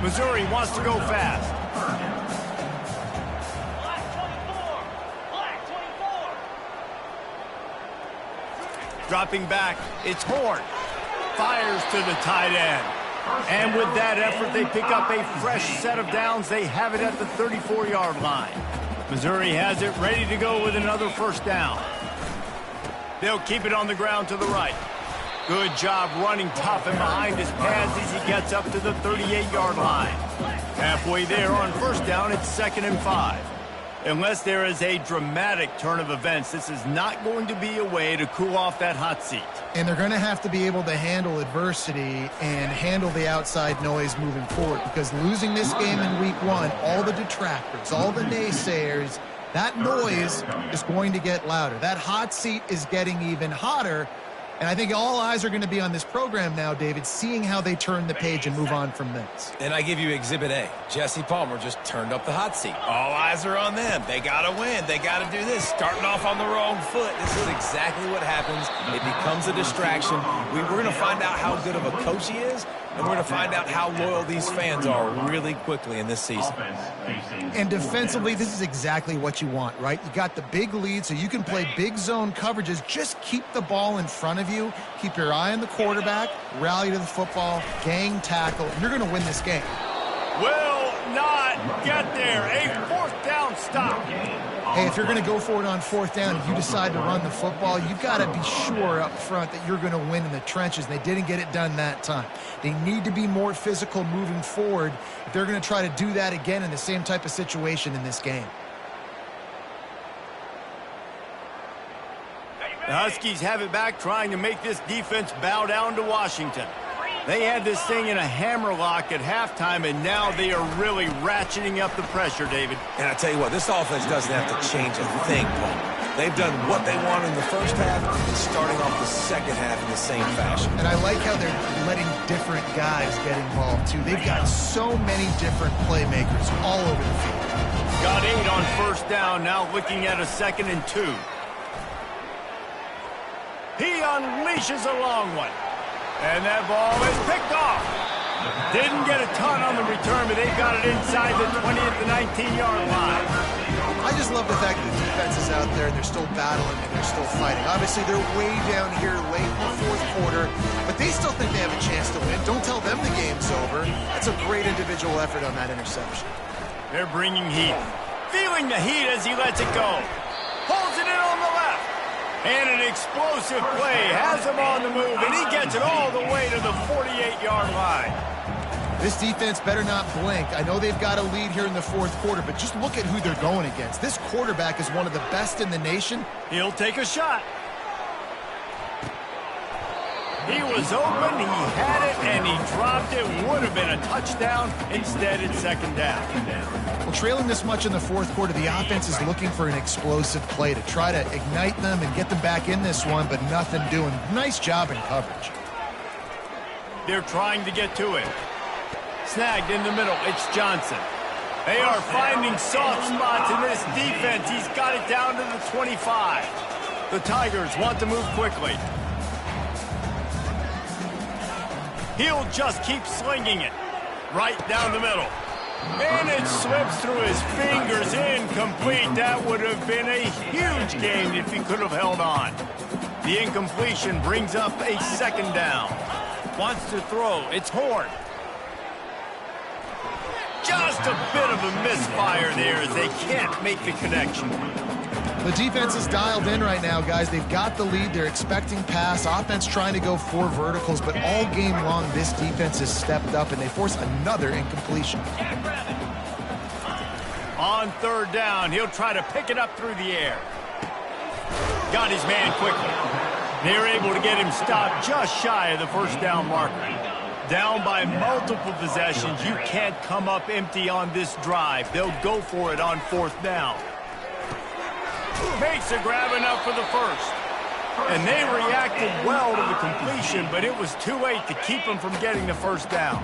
Missouri wants to go fast. Dropping back, it's Horn. Fires to the tight end. And with that effort, they pick up a fresh set of downs. They have it at the 34-yard line. Missouri has it ready to go with another first down. They'll keep it on the ground to the right. Good job running tough and behind his pads as he gets up to the 38-yard line. Halfway there on first down, it's 2nd and 5. Unless there is a dramatic turn of events, this is not going to be a way to cool off that hot seat. And they're going to have to be able to handle adversity and handle the outside noise moving forward because losing this game in week 1, all the detractors, all the naysayers, that noise is going to get louder. That hot seat is getting even hotter. And I think all eyes are going to be on this program now, David, seeing how they turn the page and move on from this. And I give you Exhibit A. Jesse Palmer just turned up the hot seat. All eyes are on them. They got to win. They got to do this. Starting off on the wrong foot. This is exactly what happens. It becomes a distraction. We're going to find out how good of a coach he is, and we're going to find out how loyal these fans are really quickly in this season. And defensively, this is exactly what you want, right? You got the big lead, so you can play big zone coverages. Just keep the ball in front of you. Keep your eye on the quarterback, rally to the football, gang tackle. You're going to win this game. Will not get there. A 4th down stop. Hey, if you're going to go for it on 4th down, if you decide to run the football, you've got to be sure up front that you're going to win in the trenches. And they didn't get it done that time. They need to be more physical moving forward if they're going to try to do that again in the same type of situation in this game. The Huskies have it back, trying to make this defense bow down to Washington. They had this thing in a hammerlock at halftime, and now they are really ratcheting up the pressure, David. And I tell you what, this offense doesn't have to change a thing, Paul. They've done what they wanted in the first half and starting off the second half in the same fashion. And I like how they're letting different guys get involved, too. They've got so many different playmakers all over the field. Got 8 on first down, now looking at a 2nd and 2. He unleashes a long one. And that ball is picked off. Didn't get a ton on the return, but they got it inside the 20 at the 19-yard line. I just love the fact that the defense is out there and they're still battling and they're still fighting. Obviously, they're way down here late in the 4th quarter, but they still think they have a chance to win. Don't tell them the game's over. That's a great individual effort on that interception. They're bringing heat. Feeling the heat as he lets it go. Holds it in on the left. And an explosive play has him on the move, and he gets it all the way to the 48-yard line. This defense better not blink. I know they've got a lead here in the 4th quarter, but just look at who they're going against. This quarterback is one of the best in the nation. He'll take a shot. He was open, he had it, and he dropped it. Would have been a touchdown. Instead, it's 2nd down. Well, trailing this much in the 4th quarter, the offense is looking for an explosive play to try to ignite them and get them back in this one, but nothing doing. Nice job in coverage. They're trying to get to it. Snagged in the middle, it's Johnson. They are finding soft spots in this defense. He's got it down to the 25. The Tigers want to move quickly. He'll just keep slinging it. right down the middle. And it slips through his fingers, incomplete. That would have been a huge gain if he could have held on. The incompletion brings up a second down. Wants to throw. It's Horn. Just a bit of a misfire there as they can't make the connection. The defense is dialed in right now, guys. They've got the lead. They're expecting pass. Offense trying to go 4 verticals, but all game long, this defense has stepped up, and they force another incompletion. On third down, he'll try to pick it up through the air. Got his man quickly. They're able to get him stopped just shy of the first down marker. Down by multiple possessions, you can't come up empty on this drive. They'll go for it on fourth down. Makes a grab enough for the first. And they reacted well to the completion, but it was too late to keep them from getting the first down.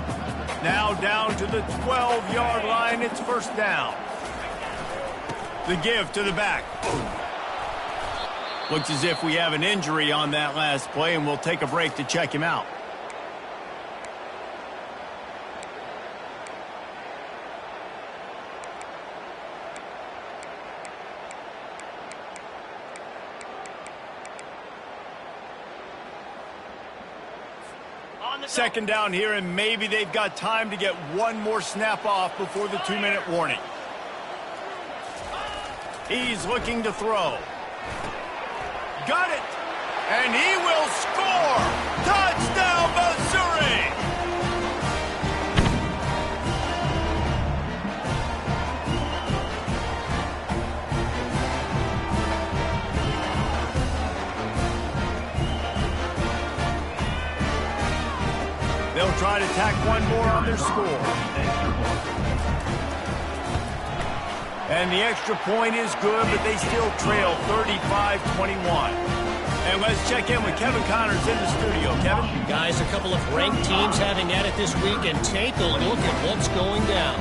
Now down to the 12-yard line, it's first down. The give to the back. Looks as if we have an injury on that last play, and we'll take a break to check him out. Second down here, and maybe they've got time to get one more snap off before the 2-minute warning. He's looking to throw. Got it! And he will score! Touchdown, Missouri! They'll try to tack one more on their score. And the extra point is good, but they still trail 35-21. And let's check in with Kevin Connors in the studio. Kevin? Guys, a couple of ranked teams having at it this week, and take a look at what's going down.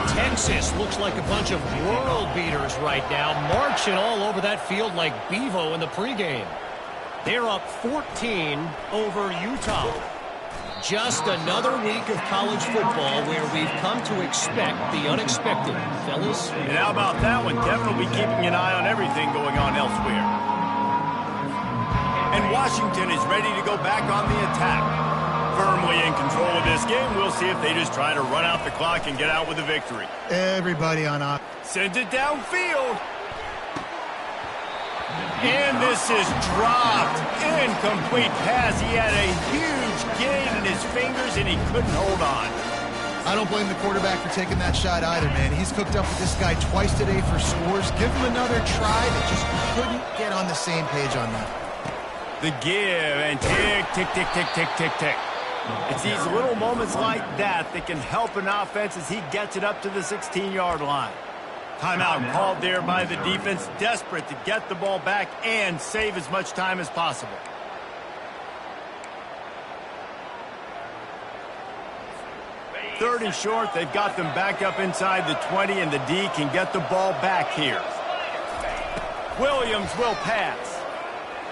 Texas looks like a bunch of world beaters right now, marching all over that field like Bevo in the pregame. They're up 14 over Utah. Just another week of college football where we've come to expect the unexpected, fellas. And how about that one? Kevin will be keeping an eye on everything going on elsewhere. And Washington is ready to go back on the attack. Firmly in control of this game. We'll see if they just try to run out the clock and get out with a victory. Everybody on up. Sends it downfield. And this is dropped. Incomplete pass. He had a huge gain in his fingers, and he couldn't hold on. I don't blame the quarterback for taking that shot either, man. He's cooked up with this guy twice today for scores. Give him another try. They just couldn't get on the same page on that. The give, and tick, tick, tick, tick, tick, tick, tick. It's these little moments like that that can help an offense as he gets it up to the 16-yard line. Timeout called there by the defense, desperate to get the ball back and save as much time as possible. Third and short, they've got them back up inside the 20, and the D can get the ball back here. Williams will pass.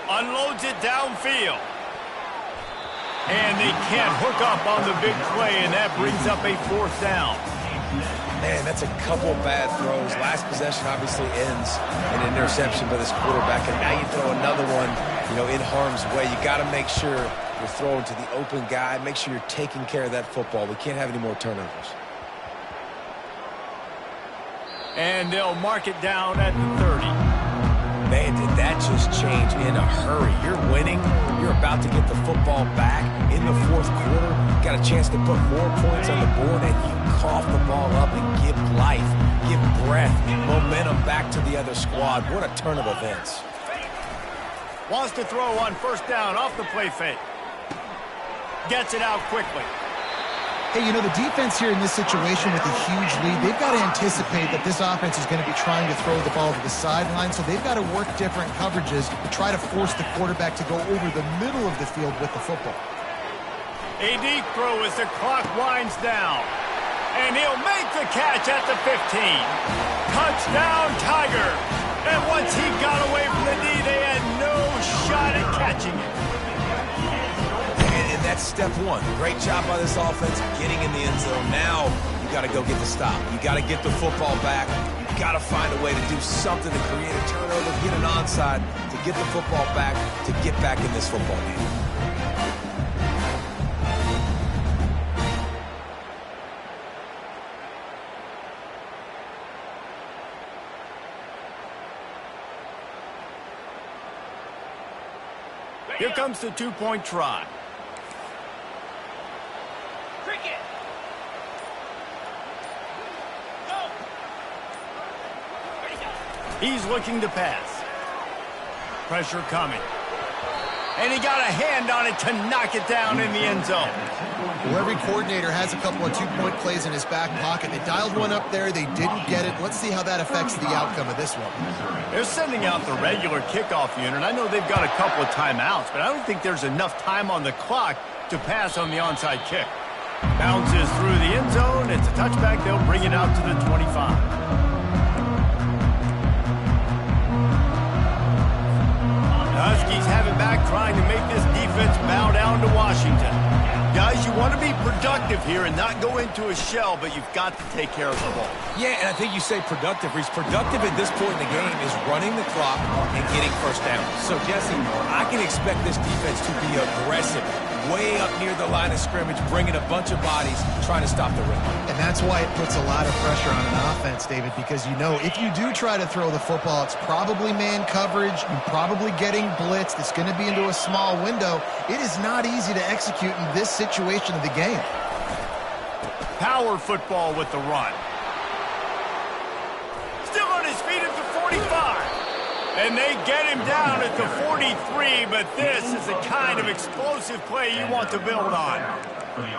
Unloads it downfield. And they can't hook up on the big play, and that brings up a fourth down. Man, that's a couple bad throws. Last possession obviously ends in an interception by this quarterback, and now you throw another one, in harm's way. You got to make sure you're throwing to the open guy. Make sure you're taking care of that football. We can't have any more turnovers. And they'll mark it down at the 30. Man, did that just change in a hurry. You're winning. You're about to get the football back in the fourth quarter. Got a chance to put more points on the board, and you cough the ball up and give life, give breath, momentum back to the other squad. What a turn of events. Wants to throw on first down off the play fake. Gets it out quickly. Hey, the defense here in this situation with a huge lead, they've got to anticipate that this offense is going to be trying to throw the ball to the sideline, so they've got to work different coverages to try to force the quarterback to go over the middle of the field with the football. A deep throw as the clock winds down. And he'll make the catch at the 15. Touchdown, Tiger. And once he got away from the D, they had no shot at catching it. And that's step one. Great job by this offense getting in the end zone. Now you got to go get the stop. You got to get the football back. You got to find a way to do something to create a turnover, get an onside, to get the football back, to get back in this football game. Here comes the two-point try. Cricket. Go. He's looking to pass. Pressure coming. And he got a hand on it to knock it down in the end zone. Well, every coordinator has a couple of two-point plays in his back pocket. They dialed one up there. They didn't get it. Let's see how that affects the outcome of this one. They're sending out the regular kickoff unit. I know they've got a couple of timeouts, but I don't think there's enough time on the clock to pass on the onside kick. Bounces through the end zone. It's a touchback. They'll bring it out to the 25. Huskies have it back, trying to make this defense bow down to Washington. Guys, you want to be productive here and not go into a shell, but you've got to take care of the ball. Yeah, and I think you say productive. Reese, productive at this point in the game is running the clock and getting first down. So, Jesse, I can expect this defense to be aggressive, way up near the line of scrimmage, bringing a bunch of bodies, trying to stop the run. And that's why it puts a lot of pressure on an offense, David, because you know if you do try to throw the football, it's probably man coverage, you're probably getting blitzed, it's going to be into a small window. It is not easy to execute in this situation of the game. Power football with the run. Still on his feet at the 45. And they get him down at the 43, but this is the kind of explosive play you want to build on.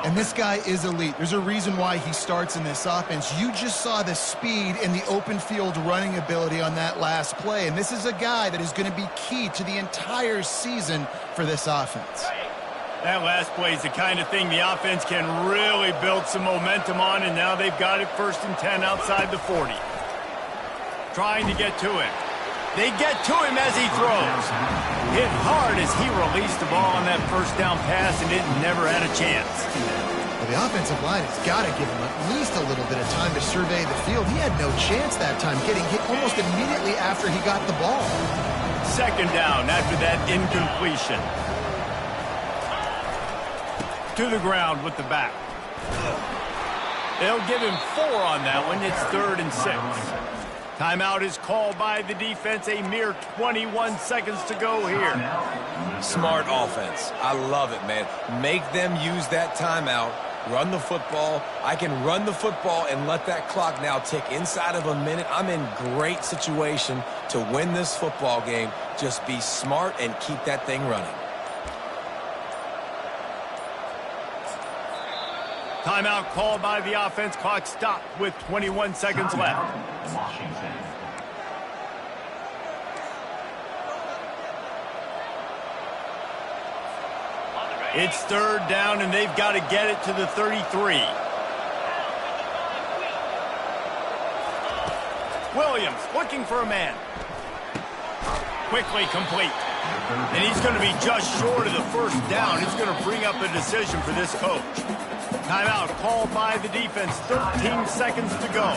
And this guy is elite. There's a reason why he starts in this offense. You just saw the speed and the open field running ability on that last play. And this is a guy that is going to be key to the entire season for this offense. That last play is the kind of thing the offense can really build some momentum on, and now they've got it 1st and 10 outside the 40. Trying to get to him. They get to him as he throws. Hit hard as he released the ball on that first down pass, and it never had a chance. Well, the offensive line has got to give him at least a little bit of time to survey the field. He had no chance that time, getting hit almost immediately after he got the ball. 2nd down after that incompletion. To the ground with the back. They'll give him 4 on that one. It's 3rd and 6. Timeout is called by the defense. A mere 21 seconds to go here. Smart offense. I love it, man. Make them use that timeout. Run the football. I can run the football and let that clock now tick inside of a minute. I'm in great situation to win this football game. Just be smart and keep that thing running. Timeout called by the offense. Clock stopped with 21 seconds left. Washington. It's 3rd down, and they've got to get it to the 33. Williams looking for a man. Quickly complete. And he's going to be just short of the 1st down. He's going to bring up a decision for this coach. Timeout called by the defense. 13 seconds to go.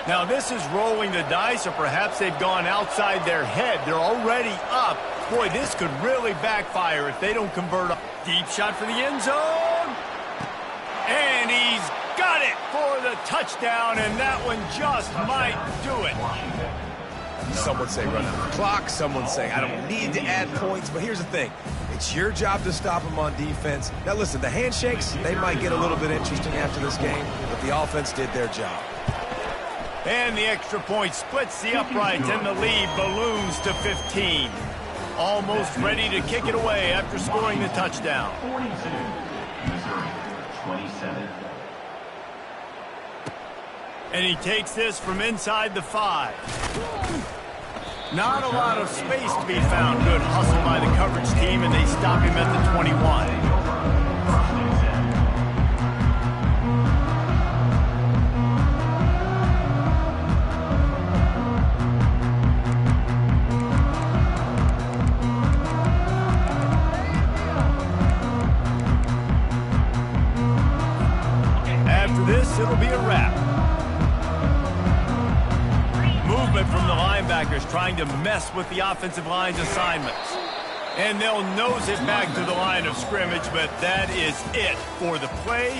Now this is rolling the dice, or perhaps they've gone outside their head. They're already up. Boy, this could really backfire if they don't convert. Deep shot for the end zone. And he's got it for the touchdown, and that one just might do it. Some would say run out the clock. Some would say I don't need to add points. But here's the thing. It's your job to stop them on defense. Now, listen, the handshakes, they might get a little bit interesting after this game, but the offense did their job. And the extra point splits the uprights, and the lead balloons to 15. Almost ready to kick it away after scoring the touchdown. 42, Missouri, 27. And he takes this from inside the 5. Not a lot of space to be found. Good hustle by the coverage team, and they stop him at the 21. After this, it'll be a wrap. Movement from the linebackers trying to mess with the offensive line's assignments. And they'll nose it back to the line of scrimmage, but that is it for the play.